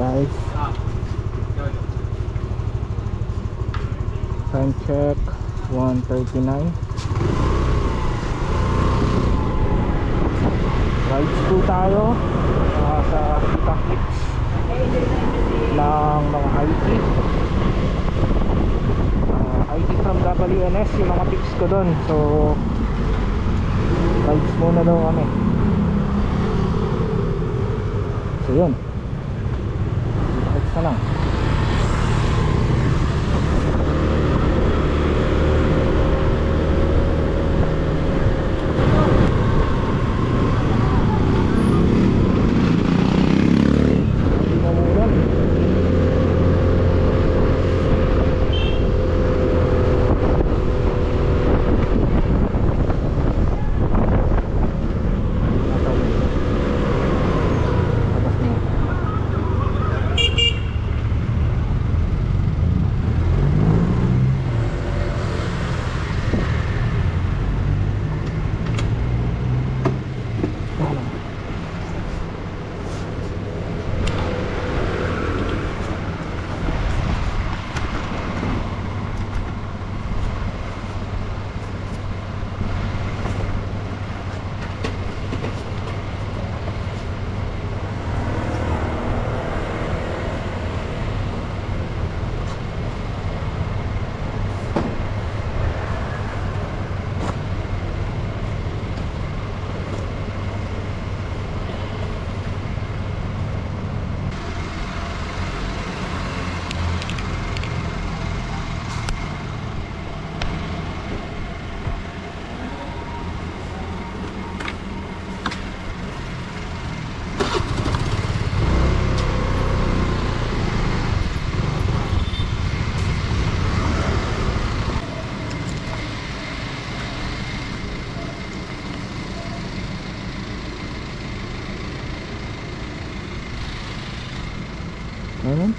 guys. Time check 1:39. Rides po tayo sa kita kits ng mga IT. IT from WNS yung mga tips ko doon. So rides muna daw kami. So yun, kita na lang. Ano?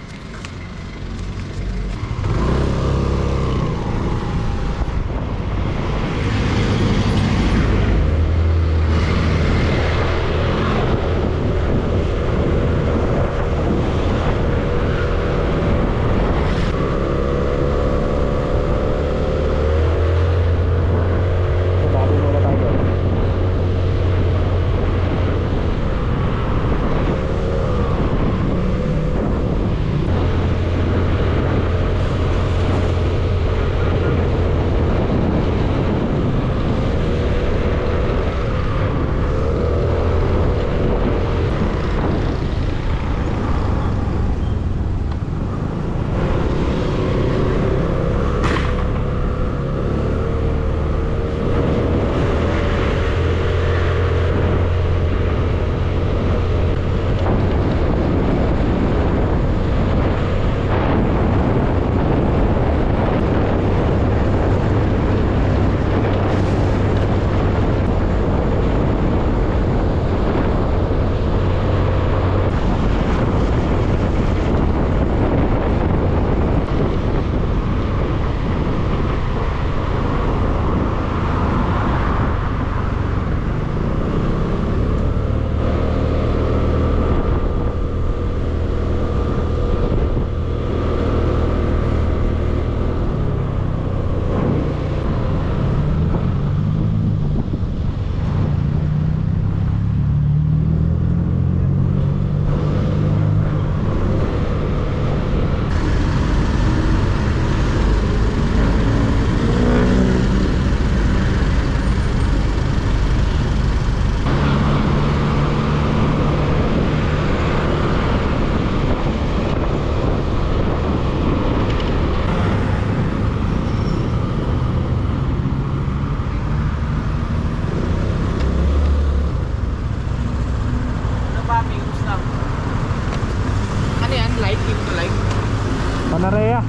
Panarea.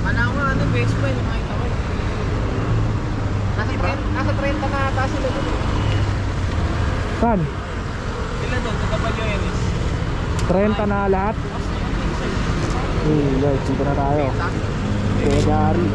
Manawa, ano, base pa yung makita ko. Nasa 30 na ata sila doon. Saan? Sila doon, sa WNS. 30 na lahat? Guys, dito na tayo. Pedari.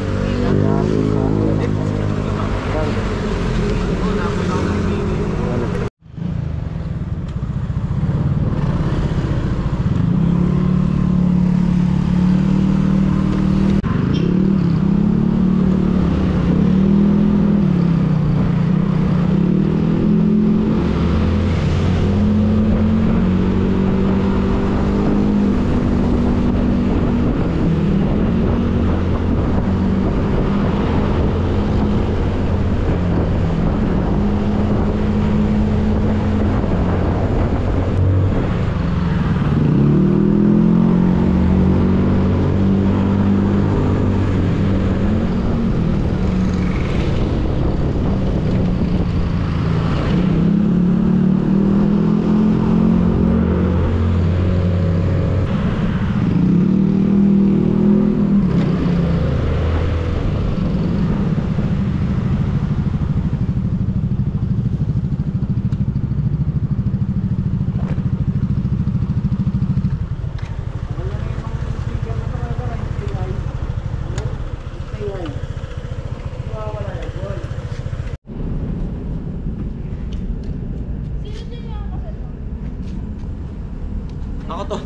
to.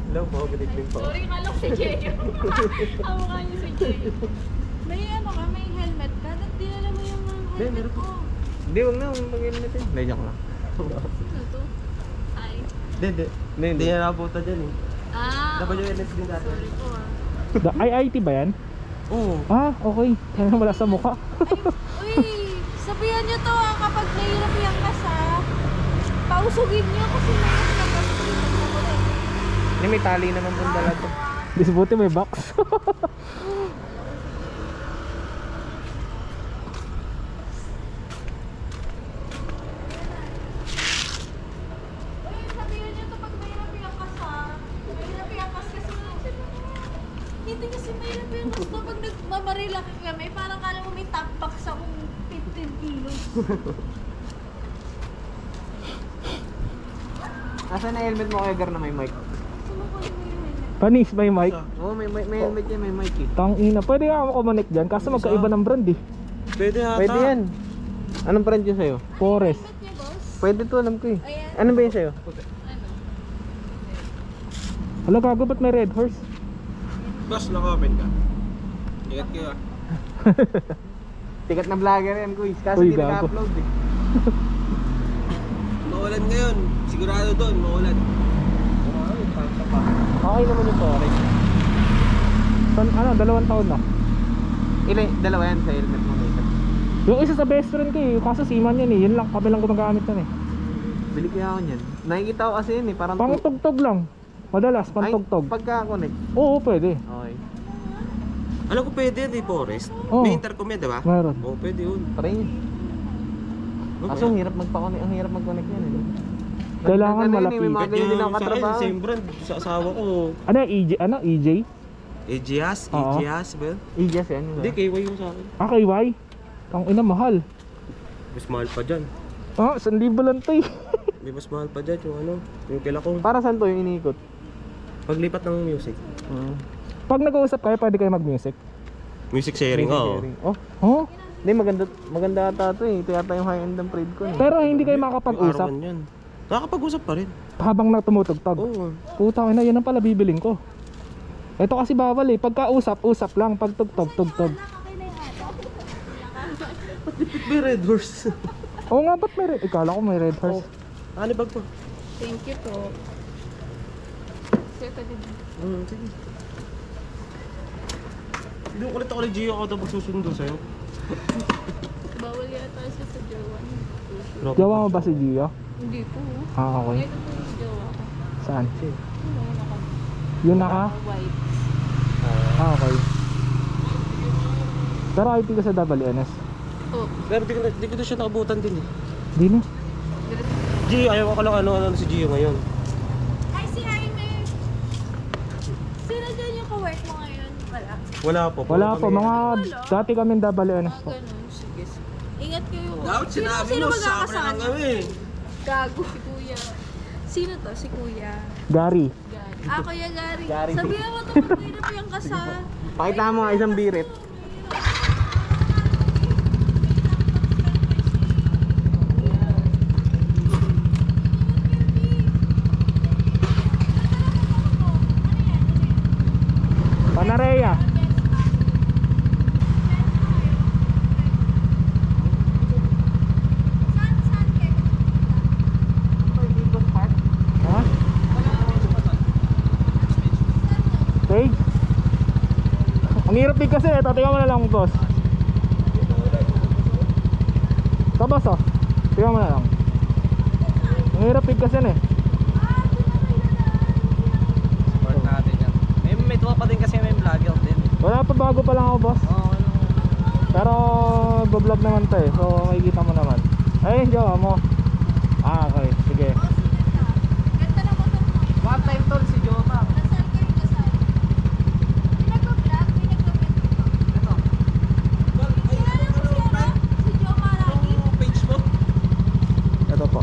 Hello po, good evening po. Sorry nga lang si Jeyo. Ang mukha niyo si Jeyo. May ano ka, may helmet ka? Ba't dinala mo yung Hindi, helmet meron po. ko? Hindi, huwag na, mag-helmet eh. Hindi, joke lang. Sino to? Ay. Hindi na napunta dyan eh. Ah, WNS din dati. sorry po ah. IIT ba yan? Oo. Ah, okay. Kaya wala sa mukha. Uy, sabihan niyo to ah, kapag nahirap yung kasa, pausugin niyo kasi mayroon na kasi Hindi, may tali naman pong dala to. Disbuti may box. Uy, sabihan niyo to pag mahirap yung kasa. Mahirap yung kas kasi hindi kasi mahirap yung kas kapag nagmamarila kami, parang kala mo may top box akong 15 kilos. Asan na helmet mo kaya Gar na may mic? Sumukunin mo yung helmet. Panis, may mic. Oo, may helmet yan, may mic eh. Tangina. Pwede nga ako connect dyan. Kaso magkaiba ng brand eh. Pwede ata. Pwede yan. Anong brand yun sa'yo? Forest. Helmet niya, boss? Pwede to, alam ko eh. Ayan. Ano ba yun sa'yo? Ano? Hala, gago, ba't may red horse? Boss, naka-open ka. Ingat kayo ah. Tikat na vlogger yan, Kuy. Kaso Uy, di gago. naka-upload eh. Maulan ngayon. Sigurado doon, maulan. Okay naman yung forest. Ano, 2 taon na. Dalawa yan sa helmet mo na isa. Yung isa sa best friend ko eh. Kaso seaman yan eh. Yun lang, kami lang gumagamit yan eh. Bili kaya ako niyan. Nakikita ko kasi yun eh, parang Pangtugtog lang. Madalas, pantugtog. Ay, pagka-connect. Oo, pwede. Okay. Alam ko pwede yan eh, Forest. Oo. May intercom yan, di ba? Meron. Oo, pwede yun. Try nyo. Kaso ang hirap magpa-connect, ang hirap mag-connect yan eh. Kailangan Ano yun eh, malapit. may mga ganyan din ang Sa akin, katrabaho. same brand. Sa asawa ko, Ano, EJ? Ano, EJ? AGS, Oo. AGS, ba? Ijas yan. Hindi, KY yung sa akin. Ah, KY? Tang ina, mahal. Mas mahal pa dyan. Ah, 1,000 lang to eh. May mas mahal pa dyan yung ano, yung kila ko. Para saan to yung iniikot? Paglipat ng music. Pag nag-uusap kayo, pwede kayo mag-music. Music sharing, oo. Oh, Oh? hindi maganda ata to eh. Ito yata yung high-end ng trade ko eh. Pero hindi kayo makapag-usap Arawan yan. Nakakapag-usap pa rin. habang tumutugtog. Oo. Puta ko na, yun ang pala bibiling ko. Ito kasi bawal eh. Pagka usap lang. Pag tugtog. Okay na yung ata. May red horse. Oo nga, ba't may red? Ikala ko may red horse. Ano bag po? Thank you po. Sir, pwede din. Sige. Hindi ko ulit ako ni Gio ako tapos susundo sa'yo. Bawal yata siya sa jowa niya. Gawa mo ba si Gio? Hindi po. Ah, okay. Ito po yung jowa ko. Saan? Ano yung naka Yun naka? white. Ah, okay. Pero IT ka sa WNS. Oh, Pero di ko na siya nakabutan din eh. Di na. Gio, ayaw ko lang ano si Gio ngayon. Ay, si Jaime. Sino dyan yung ka-work mo ngayon? Wala. Wala po. Wala po. Kami- Mga dati kami WNS po. Ganun. Sige. Ingat kayo. Dapat sinabi mo, sama lang kami. Gago. Si Kuya. Sino to? Si Kuya. Gary. Gary. Ah, Kuya Gary. Gary. Sabihan mo to pag mahirap yung kasa. Pakita mo nga isang birit. Panareya. Ha? Stage? Ang hirap din kasi eh. Tingnan mo na lang, boss. Ito, boss, oh. Tingnan mo na lang. Ang hirap din kasi eh. Support natin yan. May tropa din kasi may vlogger din. Wala pa, bago pa lang ako, boss. Oo, Pero vlog naman to eh. So makikita mo naman. Ayun, jowa mo. Ah, okay. Sige. Ganda na motor mo. one time tol si Joma. Nasaan kayo kasal? Pinag-vlog? Ito. Kilala mo si ano? Si Joe Maraki? Page mo. Ito po.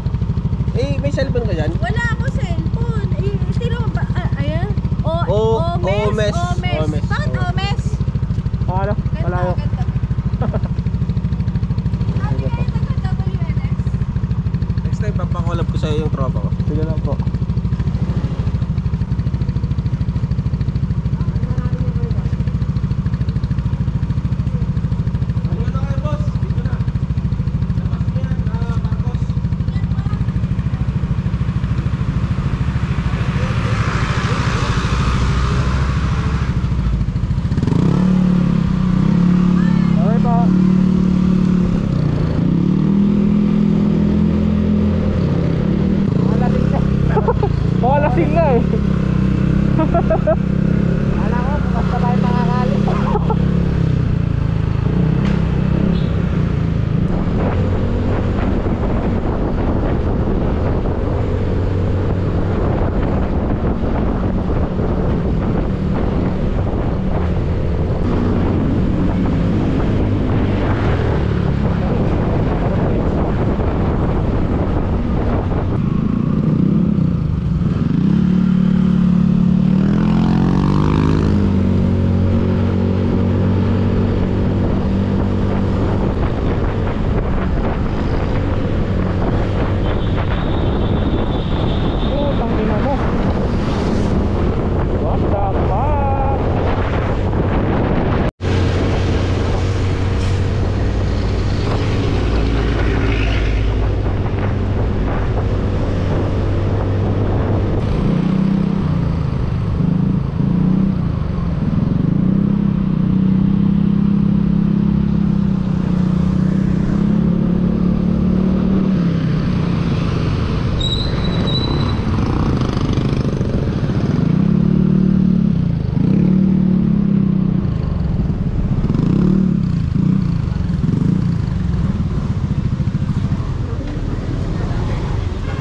Eh, may cellphone ka dyan? Wala ako cellphone. Tino mo ba? Ayan. Omes. Omes. Bakit Omes? Ah, ano? Malayo. Ganda. Sabi kayo taga WNS? Next time, papakolab ko sa'yo yung tropa ko. Sige lang po.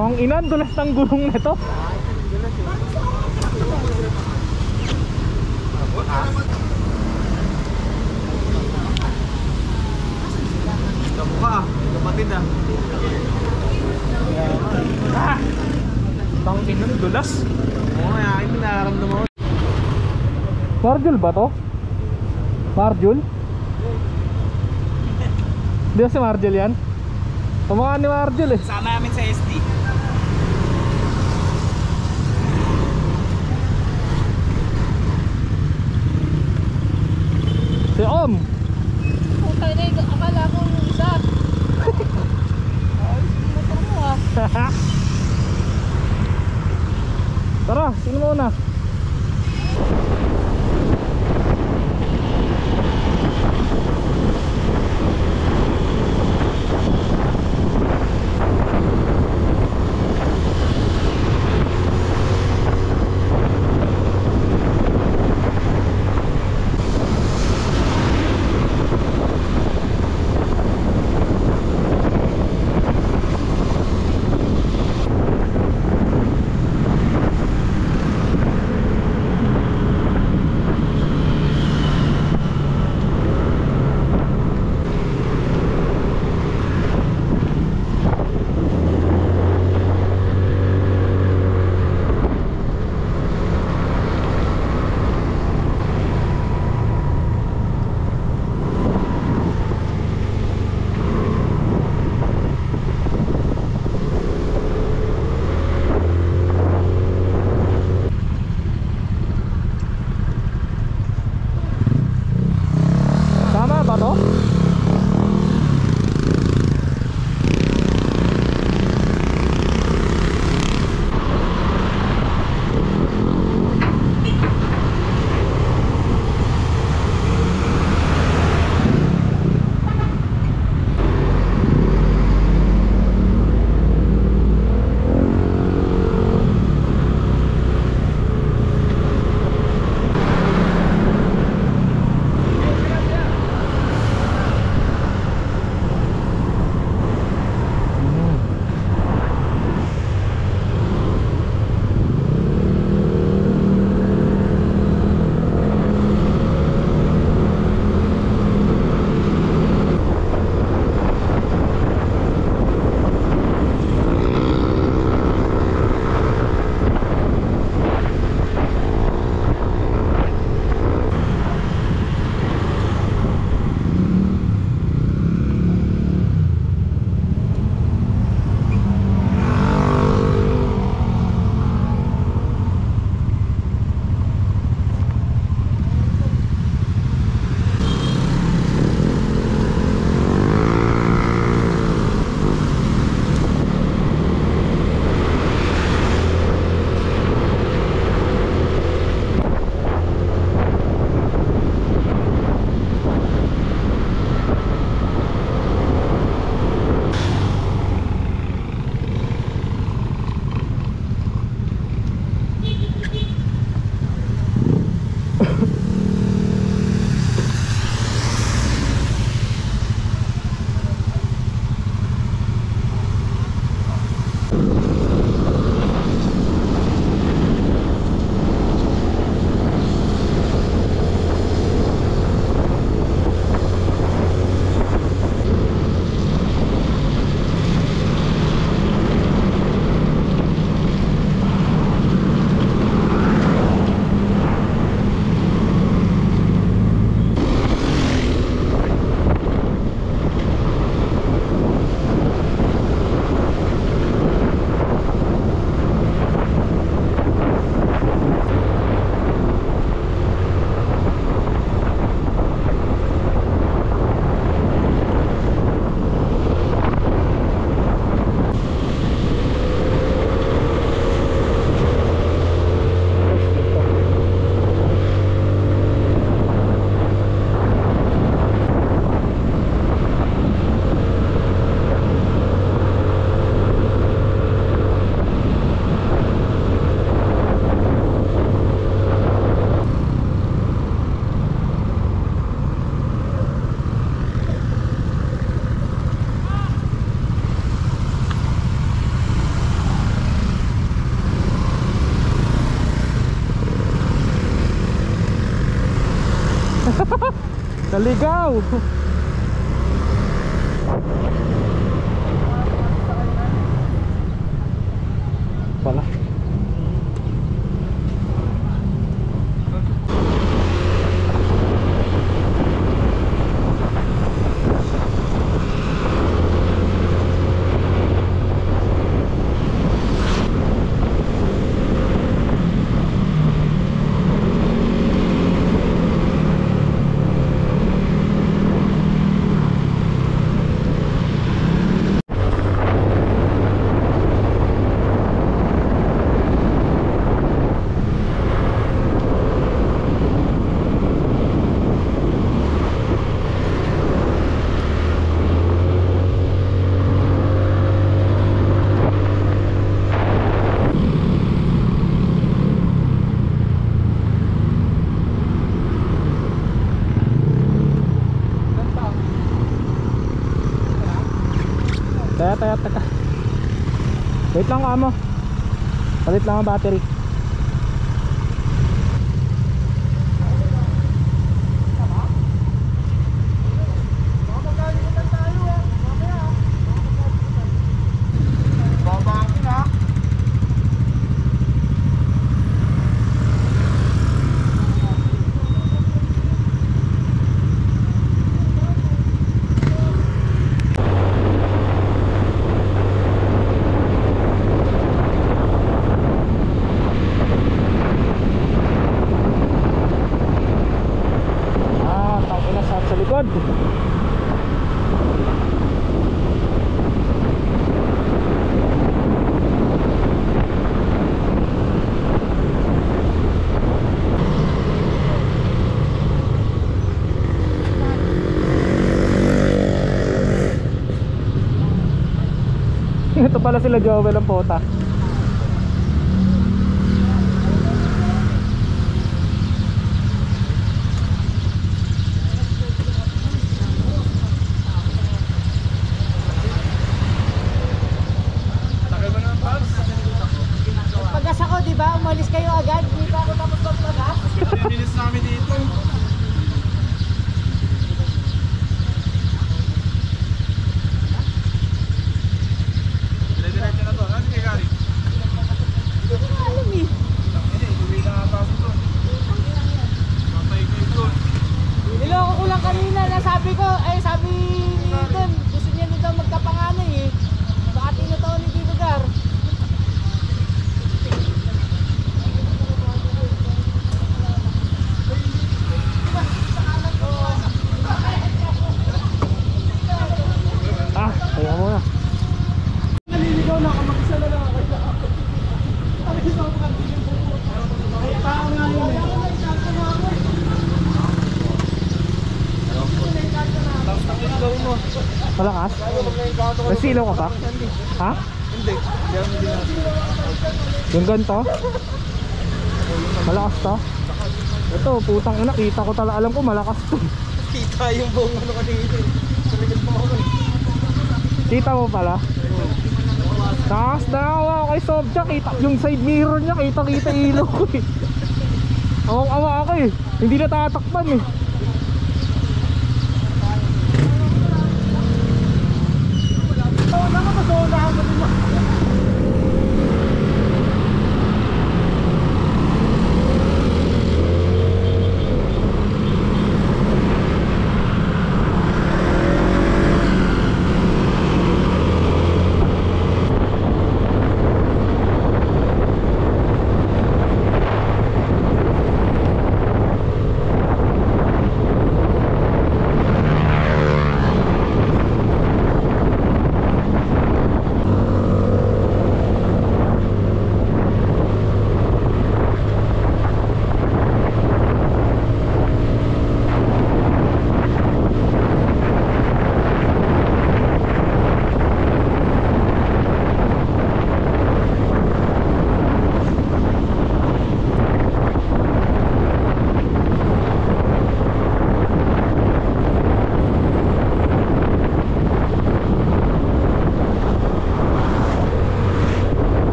Tong ina, dulas ng gulong nito. Kamukha, kapatid ah. Tong ina, dulas. Oo nga, akin nararamdaman ko. Marjul ba to? Marjul? Di ba si Marjul yan? Kumukha ni Marjul eh. Sama namin sa SD. Si Om. Puta na yun, akala ko yung isa. Ay, motor mo ah. Tara, sino muna? Naligaw! Pala. Teka. Wait lang ka mo. Palit lang ang battery. Sa likod. Ito pala sila Joel ang pota. Pagas ako, di ba? Umalis kayo agad. Hindi pa ako tapos magpagas. Bilis namin dito. Dire-diretso na to. Ano kay Gary? Hindi ko na alam eh. Hindi na nga pasok to. Patay ko ito. Niloko ko lang kanina na sabi ko, sabi ni Don, gusto niya nito magkapanganay eh. Baka tinutuon ni Tito Gar. Kaya mo na. Naliligaw na ako, mag-isa na lang ako. Naliligaw ko kanina po. Ay, tao nga yun eh. Malakas? May silaw ka pa? Ha? Hindi. Yung ganito? Malakas to? Ito, putang ina, kita ko talaga, alam ko malakas to. Kita yung buong ano kanina. Sa likod mo ako. Kita mo pala? Takas na ako kay Sobja, kita yung side mirror niya, kita ilaw ko eh. Awang-awa ako eh, hindi na tatakpan eh.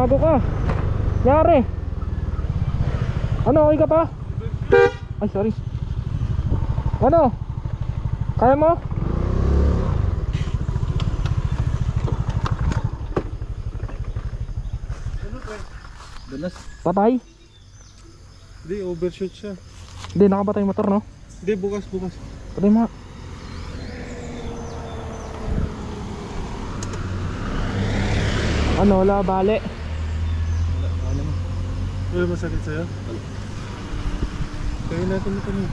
Gago ka. Yari. Ano, okay ka pa? Ay, sorry. Ano? Kaya mo? Dalas. Patay? Hindi, overshoot siya. Hindi, nakapatay yung motor, no? Hindi, bukas. Patay mo. Ano, wala bale. Wala masakit sa'yo? Kaya natin ito mo.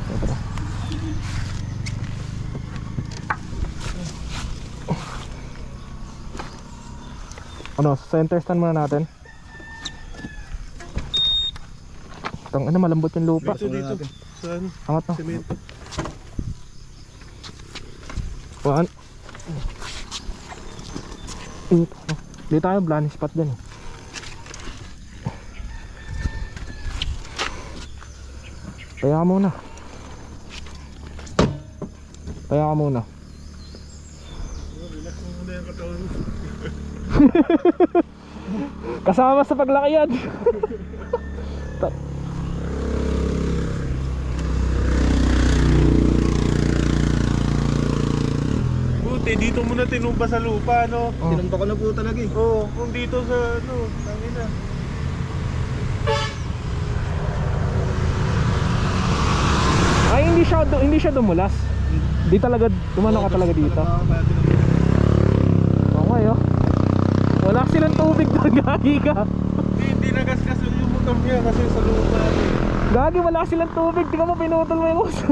Ano, center stand muna natin. Ano, malambot yung lupa. Dito. Sa ano? Angat na. Semento. One. Dito tayo, blind spot din. Kaya ka muna. Relax mo muna yung katawan mo. Kasama sa paglaki yan. Buti, dito muna tinumba sa lupa, no? Oh. Tinumba ko na po talaga eh. Oo, kung dito sa ano, tangina. Ay, hindi siya dumulas. Di talaga, dumano ka talaga dito. Okay, oh. Wala silang tubig doon, gagi ka. Hindi nagasgas yung motor niya kasi sa lupa. Gagi, wala silang tubig. Tingnan mo, pinutol mo yung uso.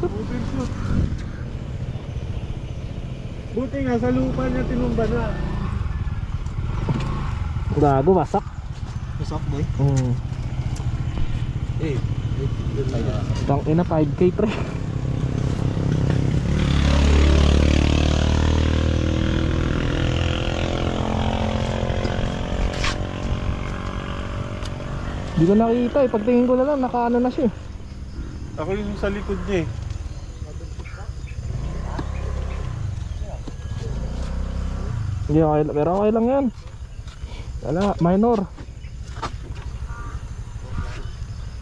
Overshoot. Buti nga, sa lupa niya tinumba na. Gago, wasak. Masok boy. Eh. Tang ina, 5K pre. Di ko nakita eh, pagtingin ko na lang nakaano na siya eh. Ako yung sa likod niya eh. Hindi okay, pero okay lang yan. Wala, minor.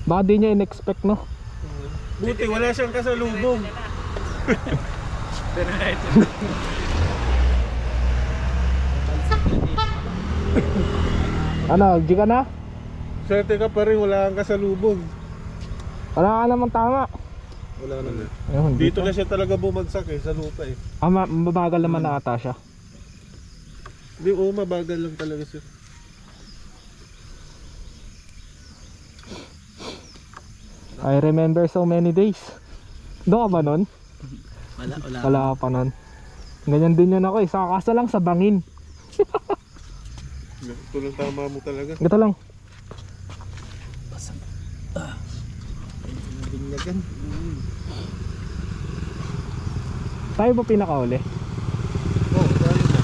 Baka di niya in-expect, no? Buti wala siyang kasalubong. Ano, di ka na? Swerte ka pa rin, wala kang kasalubong. Wala ka namang tama. Wala na. Ayun, Dito na siya talaga bumagsak eh, sa lupa eh. mabagal naman na ata siya. Hindi, oo, mabagal lang talaga siya. I remember so many days. Doon ka ba nun? Wala ka pa nun. Ganyan din yun ako eh. Sa kaso lang sa bangin. Ito lang tama mo talaga. Gato lang. Binyagan. Tayo ba pinakauli? Oo, dahil na.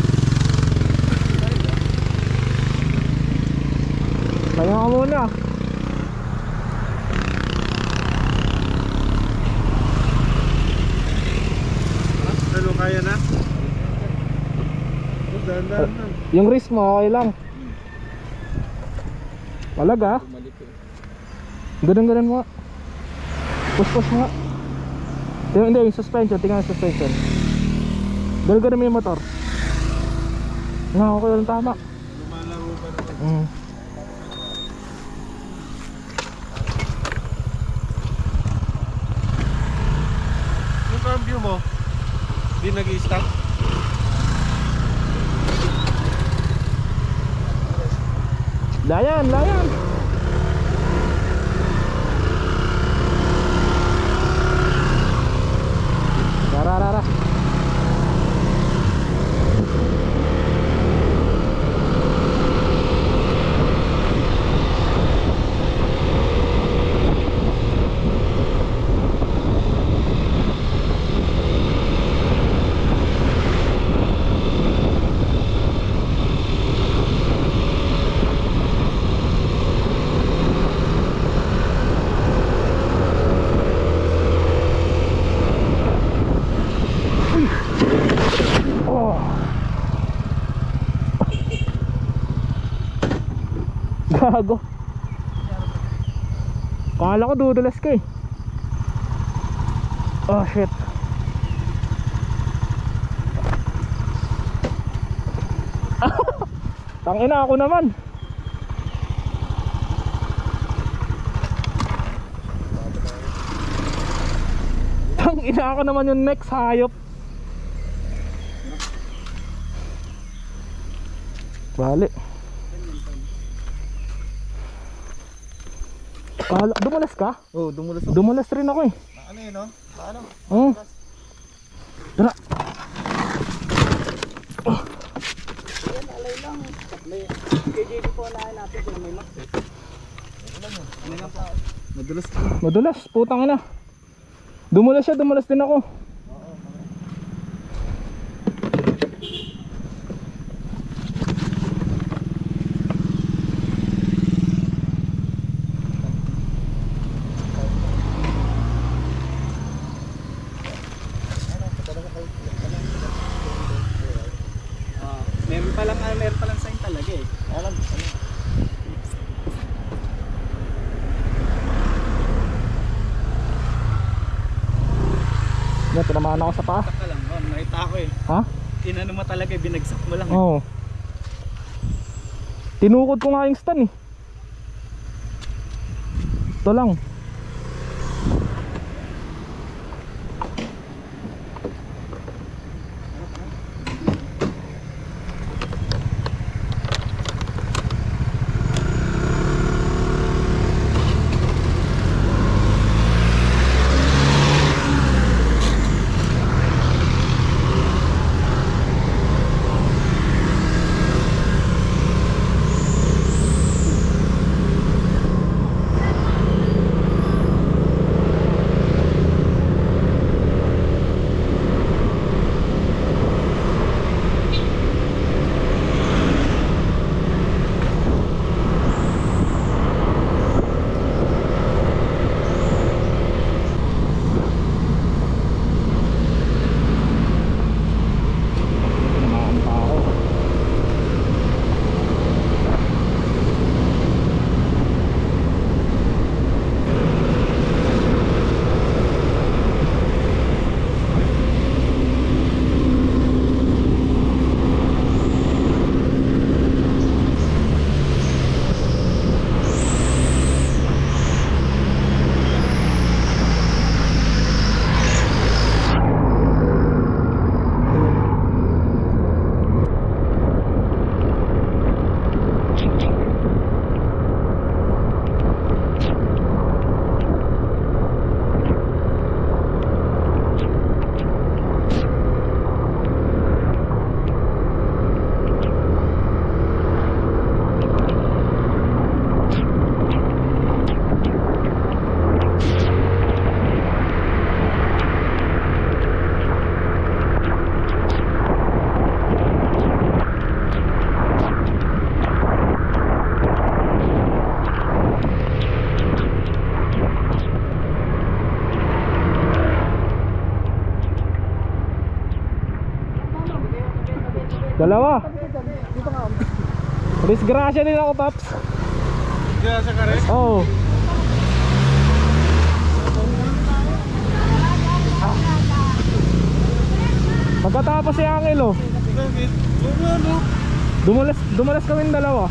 Tayo ka muna. Ano, kaya na? Oh, dahan-dahan lang. Yung wrist mo okay lang. Malaga. Ganun mo. Push mo nga. Hindi, yung suspension. Tingnan yung suspension. Ganun mo yung motor. Nga, okay lang tama. Lumalaro pa naman. Yung cambio mo, di nag-i-stop? Layan. Rara. gago. Kala ko dudulas ka eh. Oh shit. Tangina ako naman. Tangina ako naman yung next hayop. Bali. Dumulas ka? Oh, dumulas. Dumulas rin ako eh. Ano yun, no? Paano? Oh. Tara. Madulas. Madulas, putang ina. Dumulas siya, dumulas din ako. Meron palang sign talaga eh. Alam. Yan, tinamaan ako sa paa. Taka lang, nakita ko eh. Ha? Inano mo talaga, binagsak mo lang eh. Oo. Tinukod ko nga yung stand eh. Ito lang. Dalawa. Disgrasya din ako, Paps. Disgrasya ka rin? Oo. Pagkatapos si Angelo, Bakit? Ano? dumulas kaming dalawa.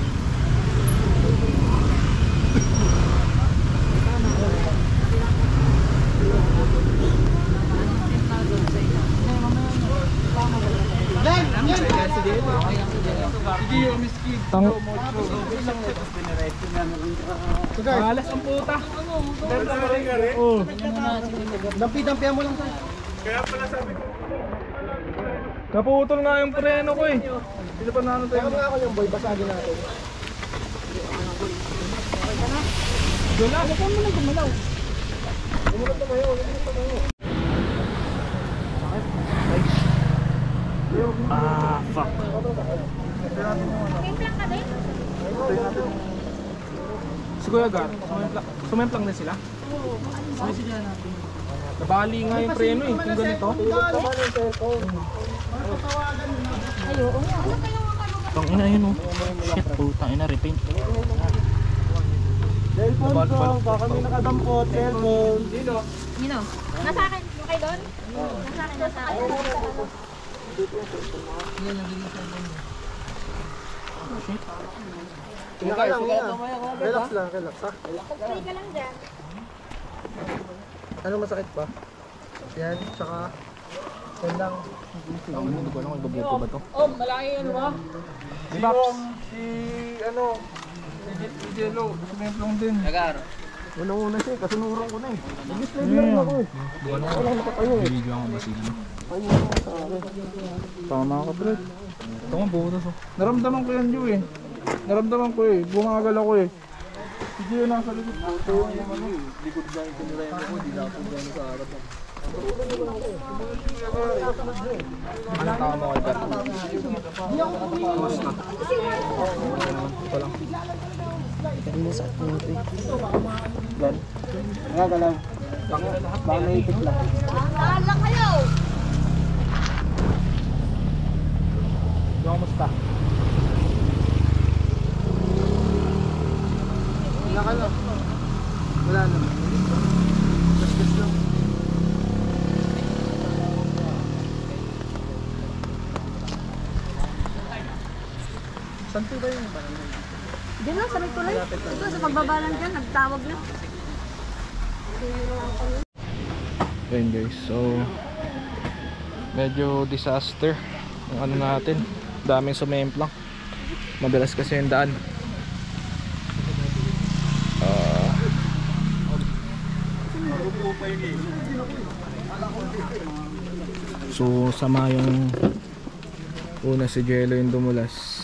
Tang alas ang puta. Oh. Dampi-dampihan mo lang tayo. Kaya pala sabi ko. Naputol nga yung preno ko eh. Sino pa nanon tayo? Kaya ako yung boy, basagin natin. Wala, huwag mo na gumalaw. Umulat na kayo, umulat na kayo. Ah, fuck. Timplang ka din? Si Kuya Gar, sumemplang na sila? Nabali nga yung preno eh, kung ganito. Ay, oo nga. Ano kaya mga kalungan? Tang ina yun oh. Shit, putang ina, repaint. cellphone, baka kami nakadampot, cellphone. Nino? Nasa akin. Yung kay Don? Nasa akin, nasa akin. Tingnan ka lang, relax lang, relax ha. Pag-play ka lang dyan. Ano masakit ba? Yan, tsaka yan lang. Hindi ko alam kung ibabuto ba to. Oh, malaki ano ba? Si ano, si Jello, sumemplong din. Unang-una siya, kasunurong ko na eh. Video ako ba sila? Tama ka, Brad. Ito nga, butas oh. Naramdaman ko yan, Yu eh. Naramdaman ko eh, bumagal ako eh. Si Jello nasa likod ko. Likod dyan, kinirayan ako, di na ako dyan sa harap. Ano tama kay Brad? Nagagalaw. Baka naipit lang. Tahan lang kayo! Kamusta? Wala ka lang. Wala na. Gas lang. Saan po ba yung barangay? Diyan lang, sa may tuloy. Ito, sa pagbabalan dyan, nagtawag na. Ayun guys, so medyo disaster yung ano natin, daming sumemplang, madalas kasi yung daan. So sama yung una si Jello yung dumulas,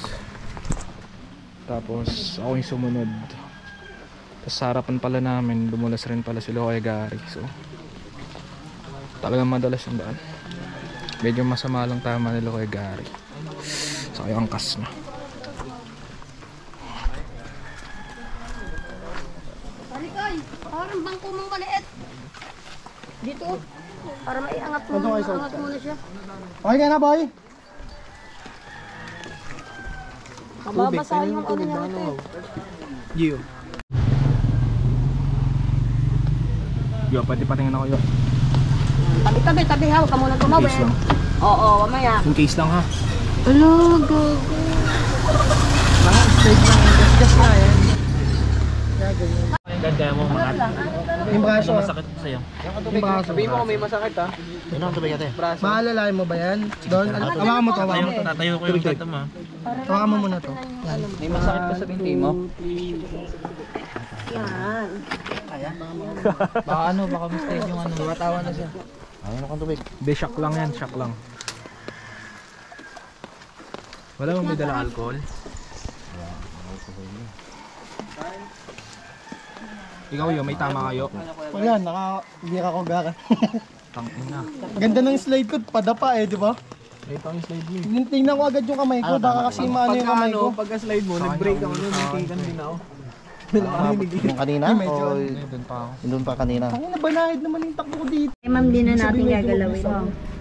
tapos ako yung sumunod, tapos sa harapan pala namin dumulas rin pala si Loe Gary. So talagang madalas yung daan, medyo masama lang tama nila kay Gary, saka yung angkas na. Balikay, parang bangko mong maliit. Dito, para maiangat mo, Ano kayo, sir? angat mo na siya. Okay ka na, boy? Mababasa yung ano niya ito eh. Gio. Yo, pati patingin ako yo. Tabi-tabi, tabi ha, huwag ka muna tumawin. Case lang. Oo, mamaya. Yung case lang ha. Hello, gago. Mga straight lang. Gas na yan. Ganda mo mga Yung braso ah. sakit sa'yo. Yung braso. Sabihin mo kung may masakit ha. Yun ang tubig ate. Maalalain mo ba yan? Doon, tawakan mo, tawakan mo. Tatayo ko yung tatam ha. Tawakan mo muna to. Yan. May masakit pa sa binti mo? Yan. Baka ano, baka mistake yung ano. Tumatawa na siya. Ayun akong tubig. De, shock lang yan, shock lang. Wala mo may dala alcohol? Ikaw yun, may tama kayo? Wala, naka-bira ko gara. Tangin na. Ganda ng slide ko, padapa eh, di ba? Ito ang slide mo. Tingnan ko agad yung kamay ko, baka kasi maano yung kamay ko. Pagka-slide mo, nag-break ako nun, nitigan din ako. Yung kanina? Medyo. O Doon pa ako. doon pa kanina? Ang nabanahid naman yung takbo ko dito. Si ma'am din na natin gagalawin.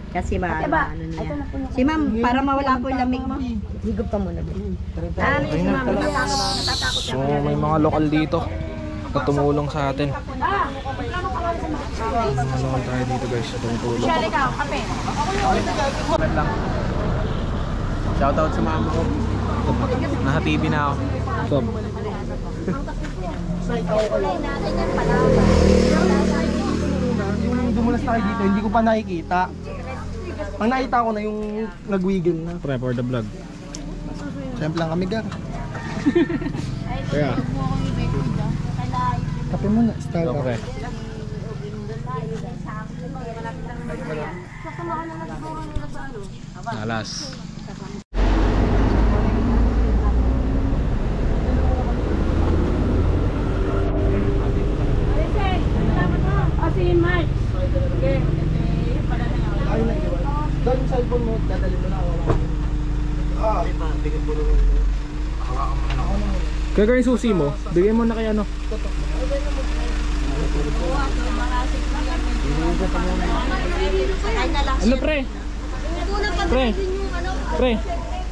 Kasi ba, ano niya. Si ma'am, para mawala po yung lamig mo. Higop ka muna. Ano yun si ma'am? Natatakot So may mga lokal dito na tumulong sa atin. Lokal tayo dito guys, sa tumutulong. Shoutout sa mama ko. Nasa TV na ako. Stop. Yung dumulas na kayo dito, hindi ko pa nakikita. Ang nakita ko na yung nag-wiggle na. Pre, for the vlog. Siyempre lang kami gar. Kaya, Kape muna, style ito ka. pre. Alas. Doon yung cellphone mo, dadalhin mo na ako. Kaya yung susi mo, bigay mo na kay ano. Ano pre? Pre, pre,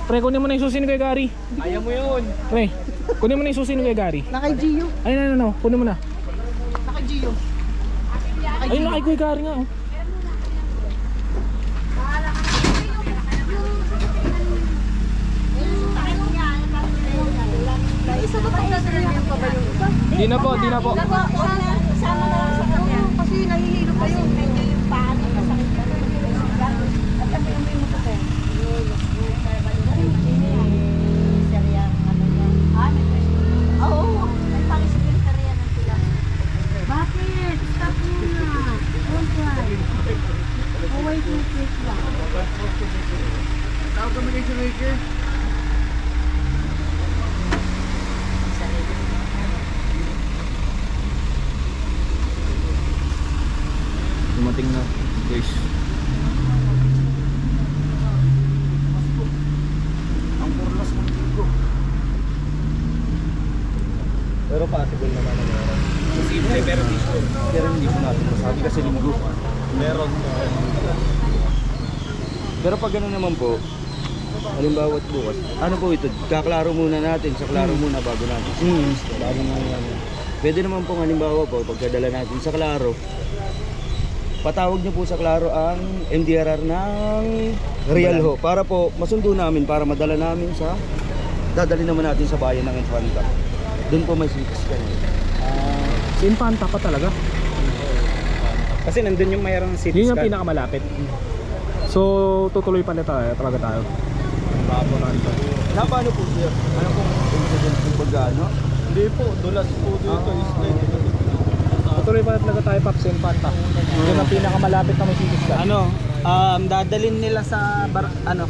pre, kunin mo na yung susi ni Kuya Gary. Ayaw mo yun. Pre, Kunin mo na yung susi ni Kuya Gary. Nakay Gio. Ayun, no. Kunin mo na. Nakay Gio. Ayun na kay Kuya Gary nga, oh. Isa ba tayo sa yung pabalong ito? Di na po, di na po. Sama na lang sa kanya. Kasi nahihilo pa yun. Medyo yung paan. Masakit ka rin. At kami yung may masakit. Seryang ano yan. May question. Oo. May pang-secretary yan ng sila. Bakit? Stop muna. Don't try. Oh, wait lang. Tawag kami kay Shoemaker. Dumating na, guys. Ang kurlas ng linggo. Pero possible naman na meron. Posible, pero di sure. Pero hindi po natin masabi kasi linggo. Meron. Pero pag gano'n naman po, halimbawa bukas, ano po ito? Kaklaro muna natin, sa klaro muna bago natin. Bago natin. Pwede naman po halimbawa po, pagkadala natin sa klaro, patawag niyo po sa klaro ang MDRR ng Real Ho para po masundo namin, para madala namin sa dadali naman natin sa bayan ng Infanta. Doon po may sitis kami. Si Infanta pa talaga. Kasi nandun yung mayroong city Yun yung scan. pinakamalapit. So, tutuloy pa nito talaga tayo. Na paano po sir? Ano pong incident po pagkano? Hindi po, dulas po dito. Tutuloy pa talaga tayo, Paps, sa Infanta. Yun ang pinakamalapit na may sitis ka. Dadalhin nila sa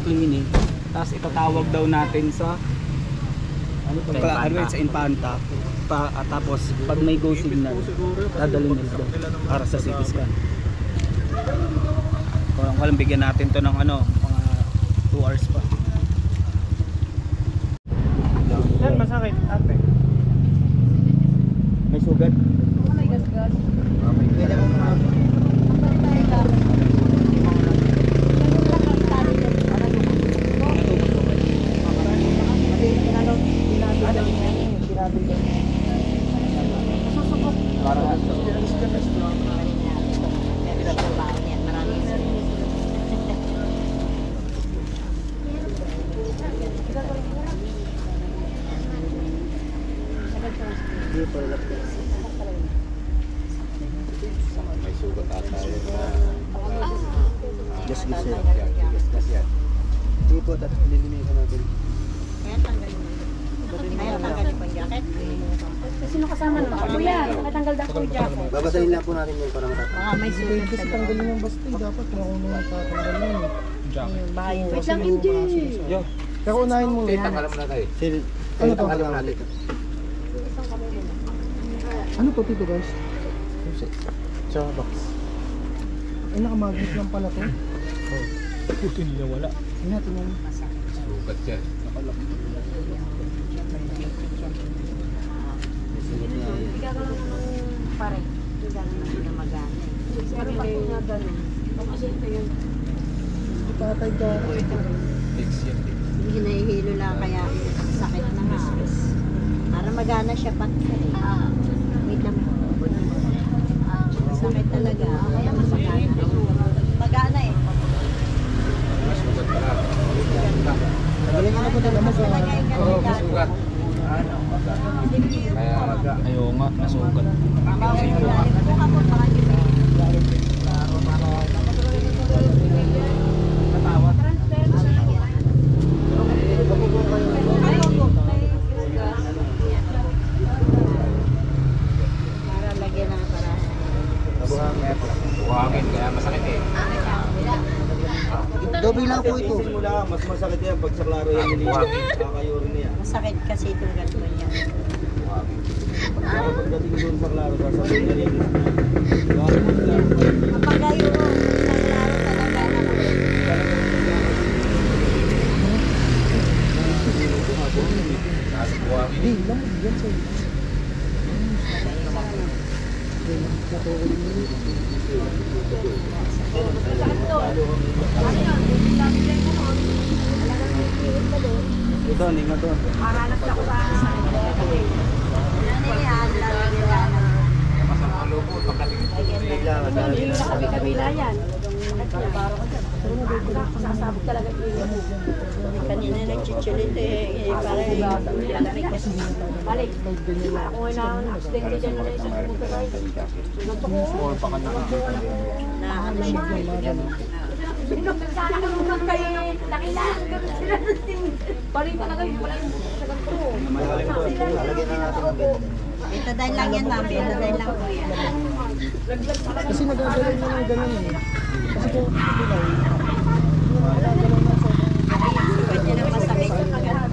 clinic. Tapos itatawag daw natin sa sa Infanta. Tapos pag may go signal, dadalhin nila doon para sa CT scan. Kung walang bigyan natin to ng mga 2 hours pa. Yan, masakit, ate. May sugat? May gas-gas. Pwede mo Hindi po, lilinisan natin. Kaya tanggalin mo. Kaya tanggalin po yung jacket. Sino kasama na? Kuya, nakatanggal daw po yung jacket. Babasahin lang po natin yun para matapos. May sugat sa loob. Tanggalin yung basta dapat maunang natatanggal yun. Ayun, baka yun. Wait lang, hindi. Pero unahin mo yan. Tanggalan mo na tayo. Ano to? Ano to dito guys? Tsaka box. Ay, nakamagnet lang pala to. Puto, hindi na wala. Hindi natin yan. Sugat yan. Bigyan ko lang naman pare. Bigyan ko naman na magana. Pero pag nga ganun, kasi ito yun. Patay ka. Fix yan. Hindi nahihilo lang kaya sakit na nga. Para magana siya pati. Wait lang. Sakit talaga. Kaya mas magana. Magana eh. Galing ka na po talaga Mas talaga yung kanina. Sugat. Kaya Ayaw nga, nasugat. Para lagyan ng parahan. buhangin, kaya masakit eh. Doble lang po ito. Simula, mas masakit yan pag sa klaro yan nilinis. Kakayurin niya. Masakit kasi itong ganito niya. Pagdating doon sa klaro, sasabihin niya rin. Kapag kayo, naglaro talaga na Nasa buhangin. Hindi, lamig yan sa'yo. Doon, ingat doon. Maranas ako sa ano yan, lalagyan lang. Hindi na kabi-kabila yan. Sasabog talaga yung kanina nagchichilit eh. Parang balik. Ako nga na-accident dyan na isang motoray. Na ano siya. Sana ka naman kayo nakilaan kami sila ng tingin. Balik talaga yung wala yung sagat ko. Malalim po. Lalagyan na natin ang bed. Ito dahil lang yan, mami. Ito dahil lang po yan. Kasi nagagalaw na ng ganun eh. Kasi kung Sugat niya ng masakit yung kagat.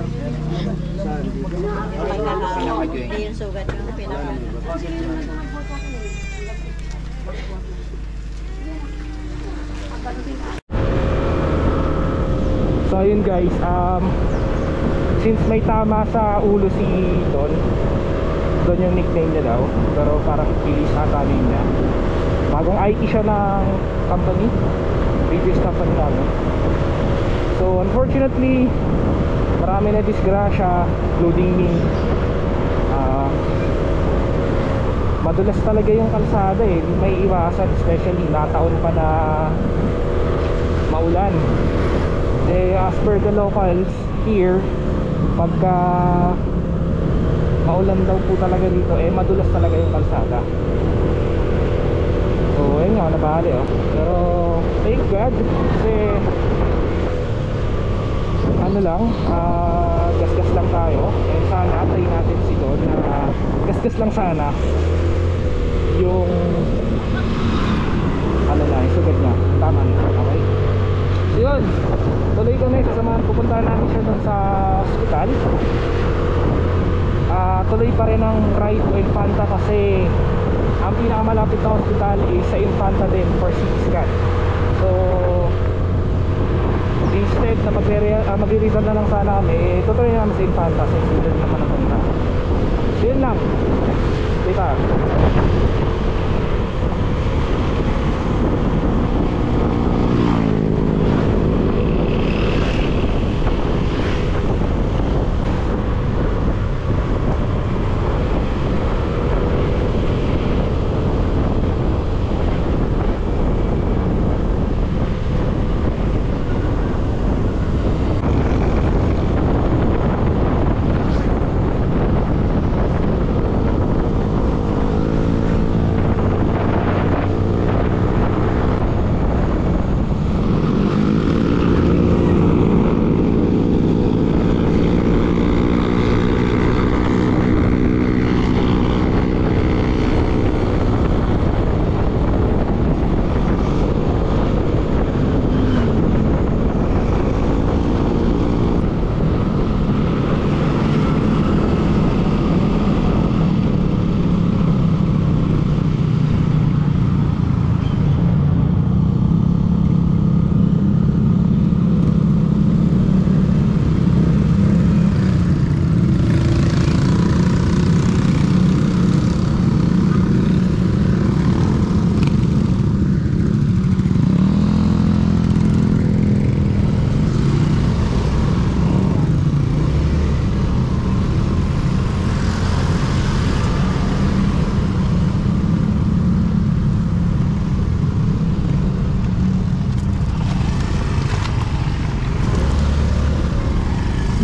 Hindi yung sugat yung pinaka. So ayun guys, since may tama sa ulo si Don yung nickname niya daw, pero parang Ilis ata niya. Bagong IT siya ng company, previous company namin. So unfortunately, marami na disgrasya, including me. Madulas talaga yung kalsada eh, hindi may iwasan, especially nataon pa na maulan. Eh as per the locals here, pagka maulan daw po talaga dito, eh madulas talaga yung kalsada. So ayun nga, nabali oh. Pero thank God, kasi ano lang, gasgas lang tayo. And sana try natin si Don na gasgas lang sana yung ano na, yung sugat niya. Tama niya, okay? So yun, tuloy kami, sasamahan, pupuntahan namin siya dun sa hospital. Tuloy pa rin ang ride to Infanta kasi ang pinakamalapit na hospital is sa Infanta din for CT scan. So instead na magre-reason na lang sana kami, tutuloy namin sa Infanta since doon naman ang punta. So yun lang, kita.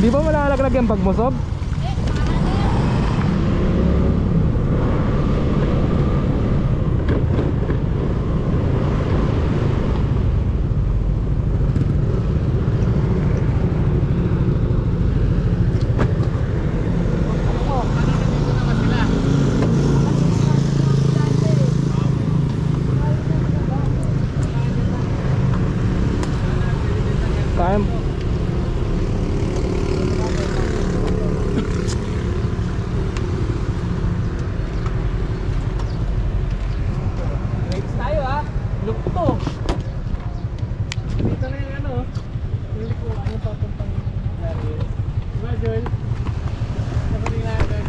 Di ba malalaglag yung pagmusob? Time. tayo ha. Look to. Dito na yung ano. Hindi ko ano papuntang lari. Diba Joel? Sabi natin.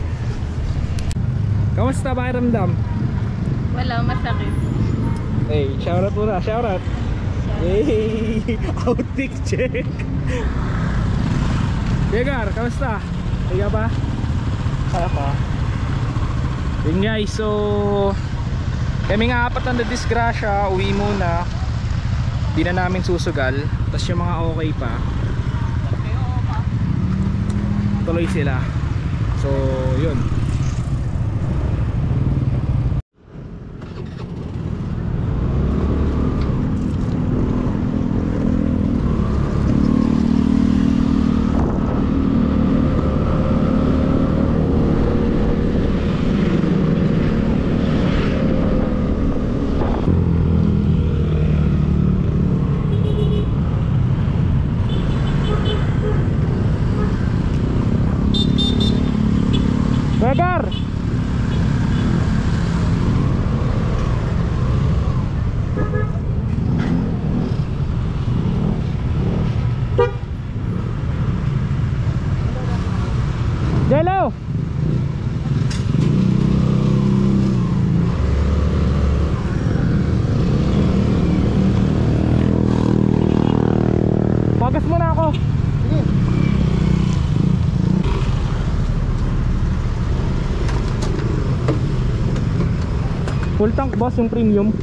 Kamusta pakiramdam? Wala, masakit. Hey, shoutout muna, shoutout. Yay! Outtake check! Begar, kamusta? Higa ba? Kaya pa. Yun guys, so kami nga apat ang nadisgrasya, uwi muna. Di na namin susugal. Tapos yung mga okay pa, tuloy sila. So yun. Begar! Jello! Bagas mo na ako. Full tank boss yung premium.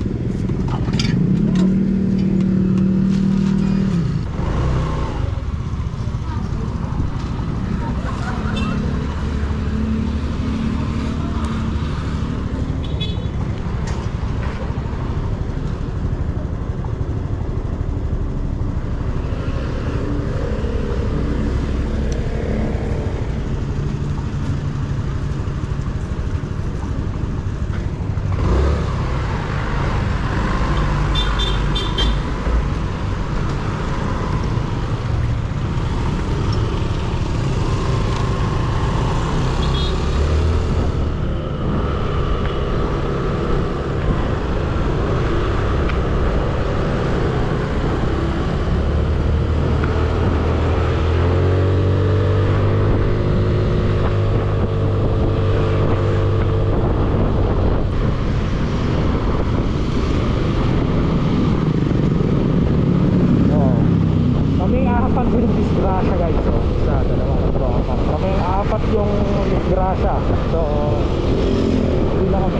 Disgrasya guys, so isa, dalawa, tatlo, apat. Kami apat yung disgrasya. So hindi na kami